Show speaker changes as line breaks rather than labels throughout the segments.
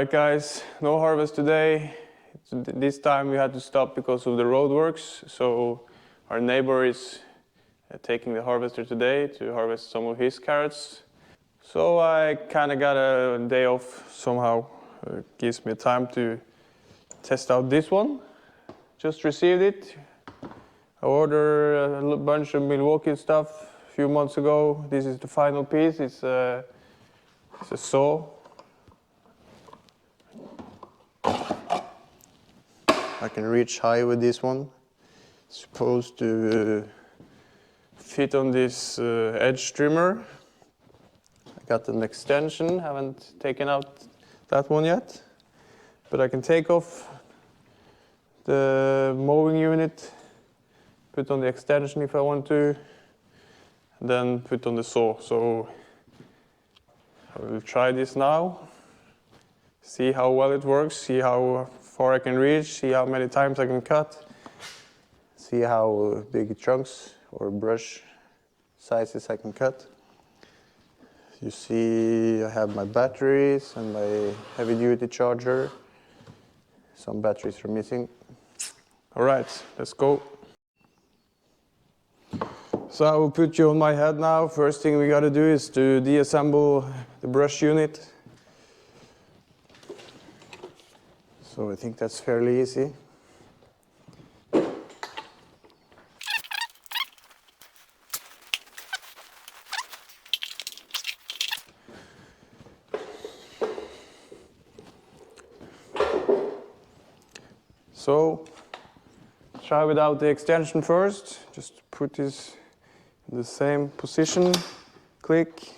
Alright guys, no harvest today. This time we had to stop because of the roadworks, so our neighbor is taking the harvester today to harvest some of his carrots. So I kind of got a day off somehow. It gives me time to test out this one. Just received it. I ordered a bunch of Milwaukee stuff a few months ago. This is the final piece. It's a saw. I can reach high with this one. It's supposed to fit on this edge trimmer. I got an extension, haven't taken out that one yet. But I can take off the mowing unit, put on the extension if I want to, and then put on the saw. So I will try this now, see how well it works, see how far I can reach, see how many times I can cut, see how big chunks or brush sizes I can cut. You see I have my batteries and my heavy duty charger. Some batteries are missing. All right, let's go. So I will put you on my head now. First thing we gotta do is to deassemble the brush unit. So I think that's fairly easy. So try without the extension first. Just put this in the same position. Click.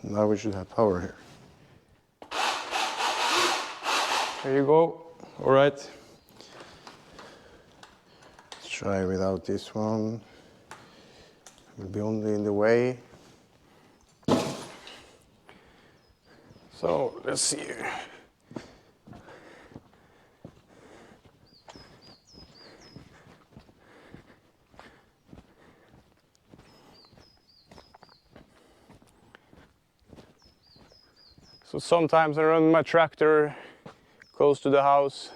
Now we should have power here. There you go. All right. Let's try without this one. It will be only in the way. So let's see here. So sometimes I run my tractor close to the house,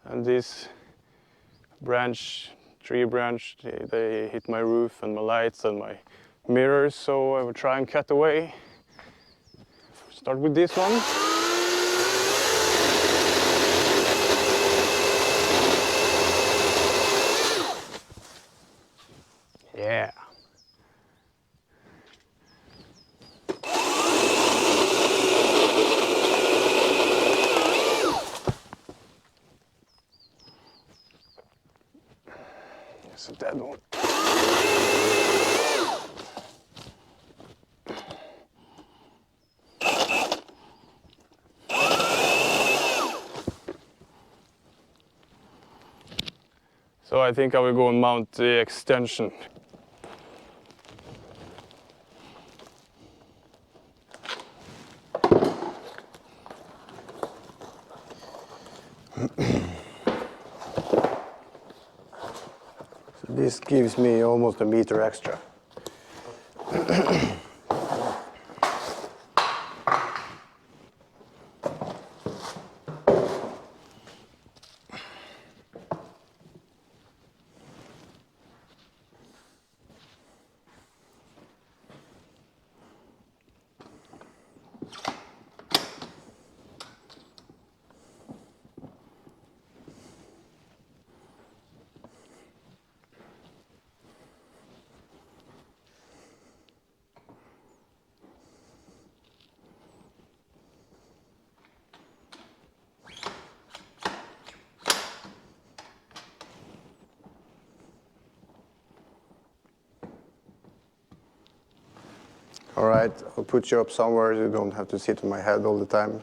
and this tree branch, they hit my roof and my lights and my mirrors, so I will try and cut away. Start with this one. Yeah. It's a dead one. So I think I will go and mount the extension. This gives me almost a meter extra. All right, I'll put you up somewhere. You don't have to sit on my head all the time.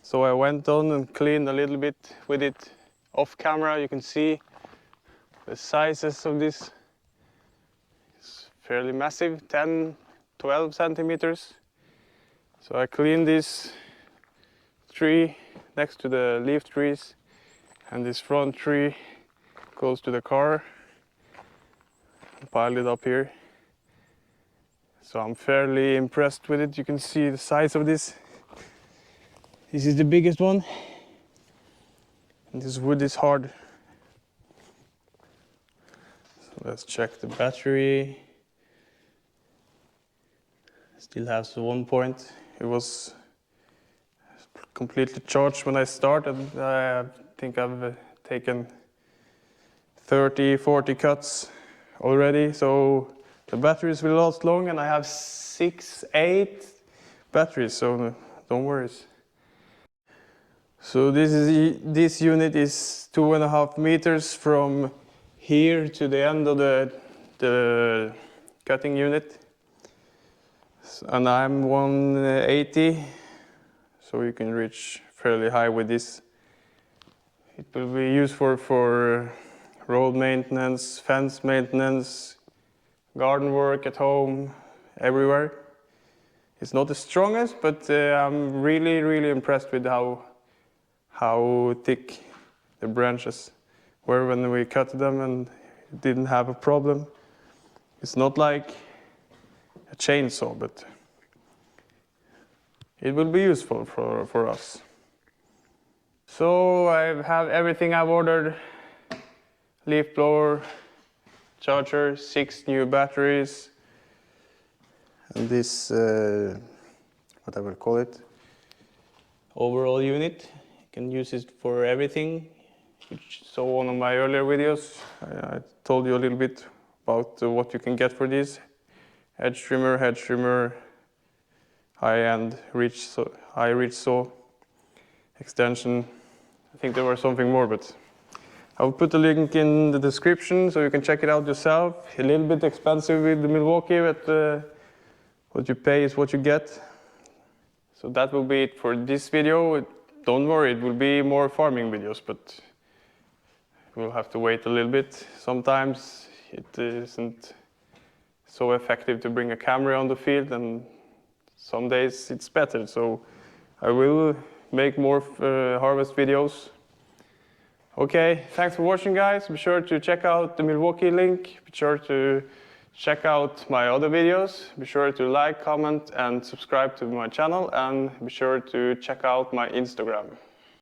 So I went on and cleaned a little bit with it off camera. You can see the sizes of this. It's fairly massive, 10, 12 centimeters. So I cleaned this tree next to the leaf trees, and this front tree close to the car. Piled it up here. So I'm fairly impressed with it. You can see the size of this. This is the biggest one. And this wood is hard. So let's check the battery. Still has 1 point. It was completely charged when I started. I think I've taken 30, 40 cuts already. So the batteries will last long, and I have 6, 8 batteries, so don't worry. So this unit is 2.5 meters from here to the end of the cutting unit, and I'm 180, so you can reach fairly high with this. It will be useful for road maintenance, fence maintenance, garden work at home, everywhere. It's not the strongest, but I'm really impressed with how thick the branches were when we cut them, and it didn't have a problem. It's not like a chainsaw, but it will be useful for us. So I have everything I've ordered: leaf blower, charger, 6 new batteries, and this, what I will call it, overall unit. You can use it for everything. Which you saw one of my earlier videos. I told you a little bit about what you can get for this. Edge trimmer, head trimmer, high-end high reach saw, extension. I think there was something more, but I'll put the link in the description so you can check it out yourself. A little bit expensive with the Milwaukee, but what you pay is what you get. So that will be it for this video. Don't worry, it will be more farming videos, but we'll have to wait a little bit. Sometimes it isn't so effective to bring a camera on the field, and some days it's better. So I will make more harvest videos. Okay, thanks for watching, guys. Be sure to check out the Milwaukee link. Be sure to check out my other videos. Be sure to like, comment, and subscribe to my channel. And be sure to check out my Instagram.